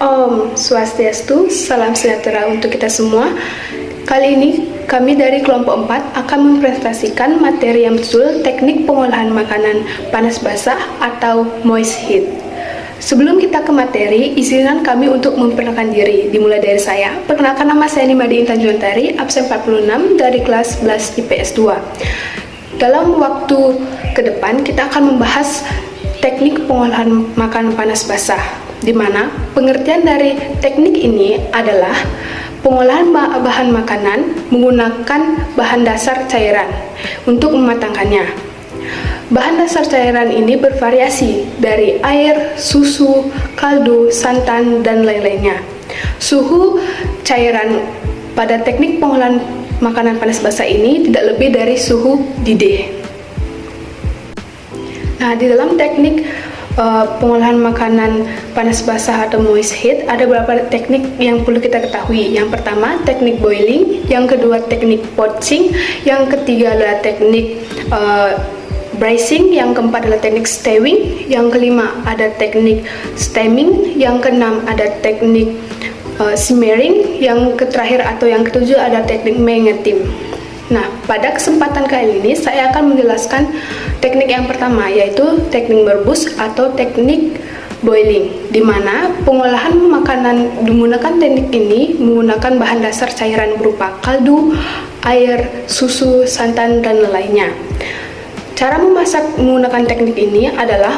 Om Swastiastu, salam sejahtera untuk kita semua. Kali ini kami dari kelompok 4 akan mempresentasikan materi yang betul teknik pengolahan makanan panas basah atau moist heat. Sebelum kita ke materi, izinkan kami untuk memperkenalkan diri. Dimulai dari saya. Perkenalkan, nama saya Nimadi Intan Juantari, absen 46 dari kelas 11 IPS 2. Dalam waktu ke depan kita akan membahas teknik pengolahan makanan panas basah, di mana pengertian dari teknik ini adalah pengolahan bahan makanan menggunakan bahan dasar cairan untuk mematangkannya. Bahan dasar cairan ini bervariasi dari air, susu, kaldu, santan, dan lain-lainnya. Suhu cairan pada teknik pengolahan makanan panas basah ini tidak lebih dari suhu didih. Nah, di dalam teknik pengolahan makanan panas basah atau moist heat ada beberapa teknik yang perlu kita ketahui. Yang pertama, teknik boiling. Yang kedua, teknik poaching. Yang ketiga adalah teknik bracing. Yang keempat adalah teknik stewing. Yang kelima ada teknik steaming. Yang keenam ada teknik simmering. Yang terakhir atau yang ketujuh ada teknik mengetim. Nah, pada kesempatan kali ini saya akan menjelaskan teknik yang pertama, yaitu teknik merebus atau teknik boiling, di mana pengolahan makanan menggunakan teknik ini menggunakan bahan dasar cairan berupa kaldu, air, susu, santan, dan lainnya. Cara memasak menggunakan teknik ini adalah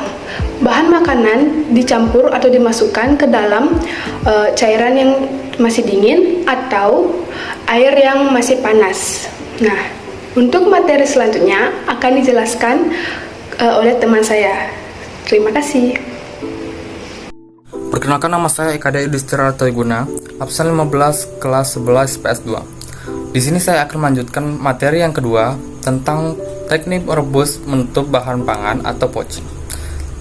bahan makanan dicampur atau dimasukkan ke dalam cairan yang masih dingin atau air yang masih panas. Nah, untuk materi selanjutnya akan dijelaskan oleh teman saya. Terima kasih. Perkenalkan, nama saya Eka Yudhistira Toyguna, absen 15 kelas 11 PS 2. Di sini saya akan melanjutkan materi yang kedua tentang teknik merebus menutup bahan pangan atau poaching.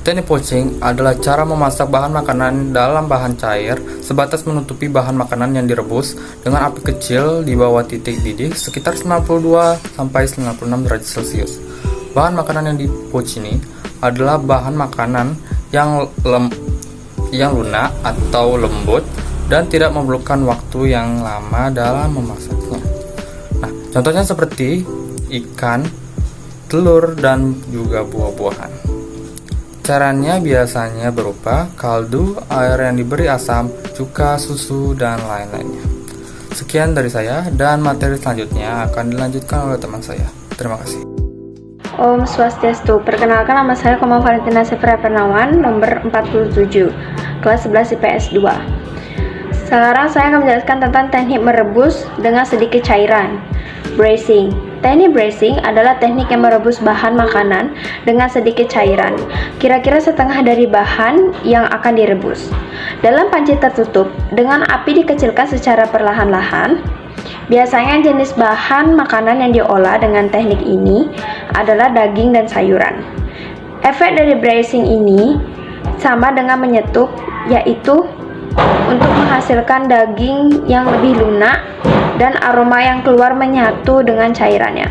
Teknik poaching adalah cara memasak bahan makanan dalam bahan cair sebatas menutupi bahan makanan yang direbus dengan api kecil di bawah titik didih sekitar 92-96 derajat Celcius. Bahan makanan yang di poach ini adalah bahan makanan yang lunak atau lembut dan tidak memerlukan waktu yang lama dalam memasaknya. Nah, contohnya seperti ikan, telur, dan juga buah-buahan. Caranya biasanya berupa kaldu, air yang diberi asam, cuka, susu, dan lain-lainnya. Sekian dari saya, dan materi selanjutnya akan dilanjutkan oleh teman saya. Terima kasih. Om Swastiastu, perkenalkan, nama saya Koma Valentina Sefra Pernawan, nomor 47, kelas 11 IPS 2. Sekarang saya akan menjelaskan tentang teknik merebus dengan sedikit cairan, bracing. Teknik bracing adalah teknik yang merebus bahan makanan dengan sedikit cairan, kira-kira setengah dari bahan yang akan direbus, dalam panci tertutup dengan api dikecilkan secara perlahan-lahan. Biasanya jenis bahan makanan yang diolah dengan teknik ini adalah daging dan sayuran. Efek dari bracing ini sama dengan menyetup, yaitu untuk menghasilkan daging yang lebih lunak dan aroma yang keluar menyatu dengan cairannya.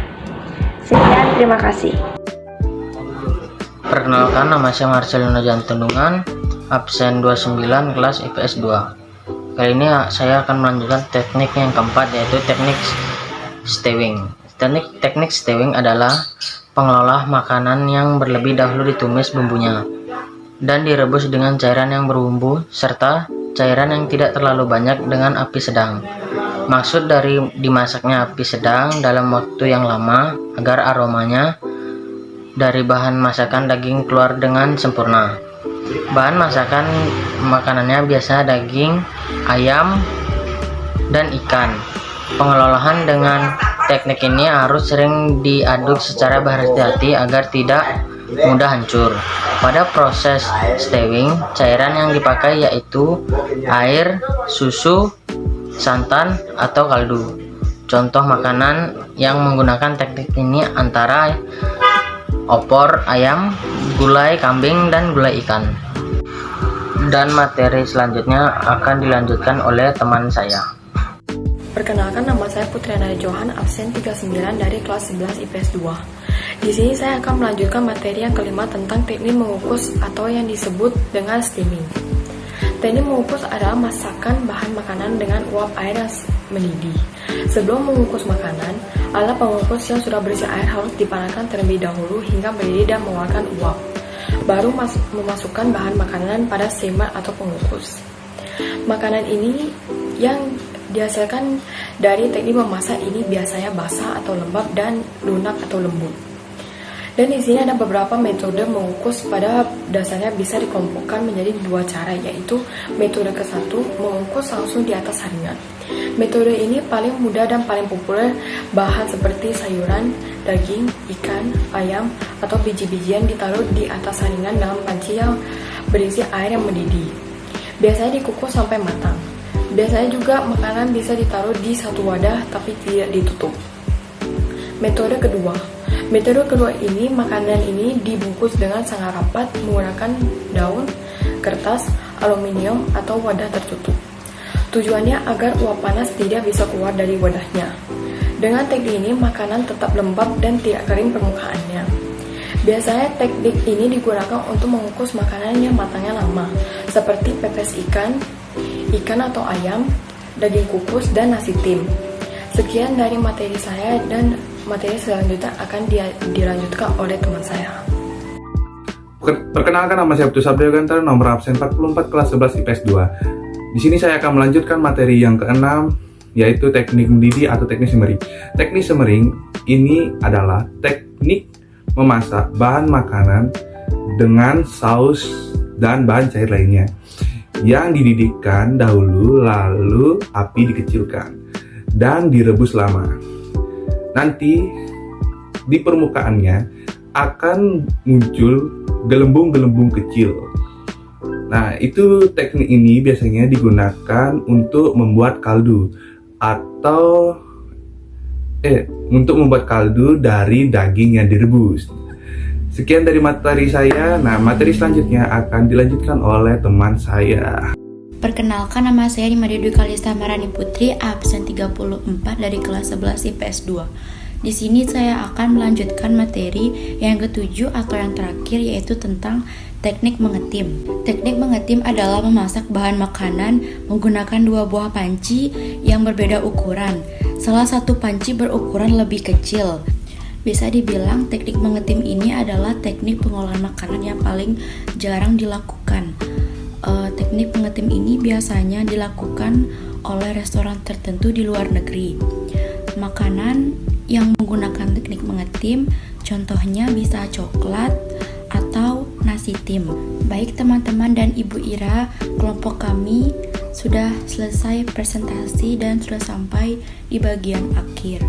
Sekian, terima kasih. Perkenalkan, nama saya Marcelino Jantundungan, absen 29 kelas IPS 2. Kali ini saya akan melanjutkan teknik yang keempat, yaitu teknik stewing. Teknik stewing adalah pengolah makanan yang berlebih dahulu ditumis bumbunya dan direbus dengan cairan yang berbumbu serta cairan yang tidak terlalu banyak dengan api sedang. Maksud dari dimasaknya api sedang dalam waktu yang lama agar aromanya dari bahan masakan daging keluar dengan sempurna. Bahan masakan makanannya biasa daging, ayam, dan ikan. Pengelolaan dengan teknik ini harus sering diaduk secara berhati-hati agar tidak mudah hancur. Pada proses stewing, cairan yang dipakai yaitu air, susu, santan, atau kaldu. Contoh makanan yang menggunakan teknik ini antara opor ayam, gulai kambing, dan gulai ikan. Dan materi selanjutnya akan dilanjutkan oleh teman saya. Perkenalkan, nama saya Putriana Johan, absen 39 dari kelas 11 IPS 2. Di sini saya akan melanjutkan materi yang kelima tentang teknik mengukus atau yang disebut dengan steaming. Teknik mengukus adalah masakan bahan makanan dengan uap air yang mendidih. Sebelum mengukus makanan, alat pengukus yang sudah berisi air harus dipanaskan terlebih dahulu hingga mendidih dan mengeluarkan uap. Baru memasukkan bahan makanan pada steamer atau pengukus. Makanan ini yang dihasilkan dari teknik memasak ini biasanya basah atau lembab dan lunak atau lembut. Dan di sini ada beberapa metode mengukus, pada dasarnya bisa dikelompokkan menjadi dua cara, yaitu metode ke-1 mengukus langsung di atas saringan. Metode ini paling mudah dan paling populer. Bahan seperti sayuran, daging, ikan, ayam, atau biji-bijian ditaruh di atas saringan dalam panci yang berisi air yang mendidih. Biasanya dikukus sampai matang. Biasanya juga makanan bisa ditaruh di satu wadah tapi tidak ditutup. Metode kedua ini, makanan ini dibungkus dengan sangat rapat menggunakan daun, kertas, aluminium, atau wadah tertutup. Tujuannya agar uap panas tidak bisa keluar dari wadahnya. Dengan teknik ini, makanan tetap lembab dan tidak kering permukaannya. Biasanya teknik ini digunakan untuk mengukus makanan yang matangnya lama, seperti pepes ikan atau ayam, daging kukus, dan nasi tim. Sekian dari materi saya, dan materi selanjutnya akan dilanjutkan oleh teman saya. Perkenalkan, nama saya Putu Sabda Yogantara, nomor absen 44 kelas 11 IPS 2. Di sini saya akan melanjutkan materi yang ke-6, yaitu teknik mendidih atau teknik simmering. Teknik simmering ini adalah teknik memasak bahan makanan dengan saus dan bahan cair lainnya yang dididihkan dahulu, lalu api dikecilkan dan direbus lama. Nanti di permukaannya akan muncul gelembung-gelembung kecil. Nah, itu teknik ini biasanya digunakan untuk membuat kaldu atau untuk membuat kaldu dari daging yang direbus. Sekian dari materi saya. Nah, materi selanjutnya akan dilanjutkan oleh teman saya. Perkenalkan, nama saya Nimade Dwi Kalista Marani Putri, absen 34 dari kelas 11 IPS 2. Di sini saya akan melanjutkan materi yang ke-7 atau yang terakhir, yaitu tentang teknik mengetim. Teknik mengetim adalah memasak bahan makanan menggunakan dua buah panci yang berbeda ukuran. Salah satu panci berukuran lebih kecil. Bisa dibilang teknik mengetim ini adalah teknik pengolahan makanan yang paling jarang dilakukan. Teknik mengetim ini biasanya dilakukan oleh restoran tertentu di luar negeri. Makanan yang menggunakan teknik mengetim contohnya bisa coklat atau nasi tim. Baik teman-teman dan Ibu Ira, kelompok kami sudah selesai presentasi dan sudah sampai di bagian akhir.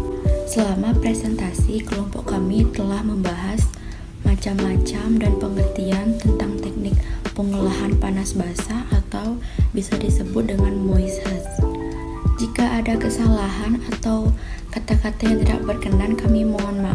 Selama presentasi, kelompok kami telah membahas macam-macam dan pengertian tentang teknik pengolahan panas basah atau bisa disebut dengan moist hash. Jika ada kesalahan atau kata-kata yang tidak berkenan, kami mohon maaf.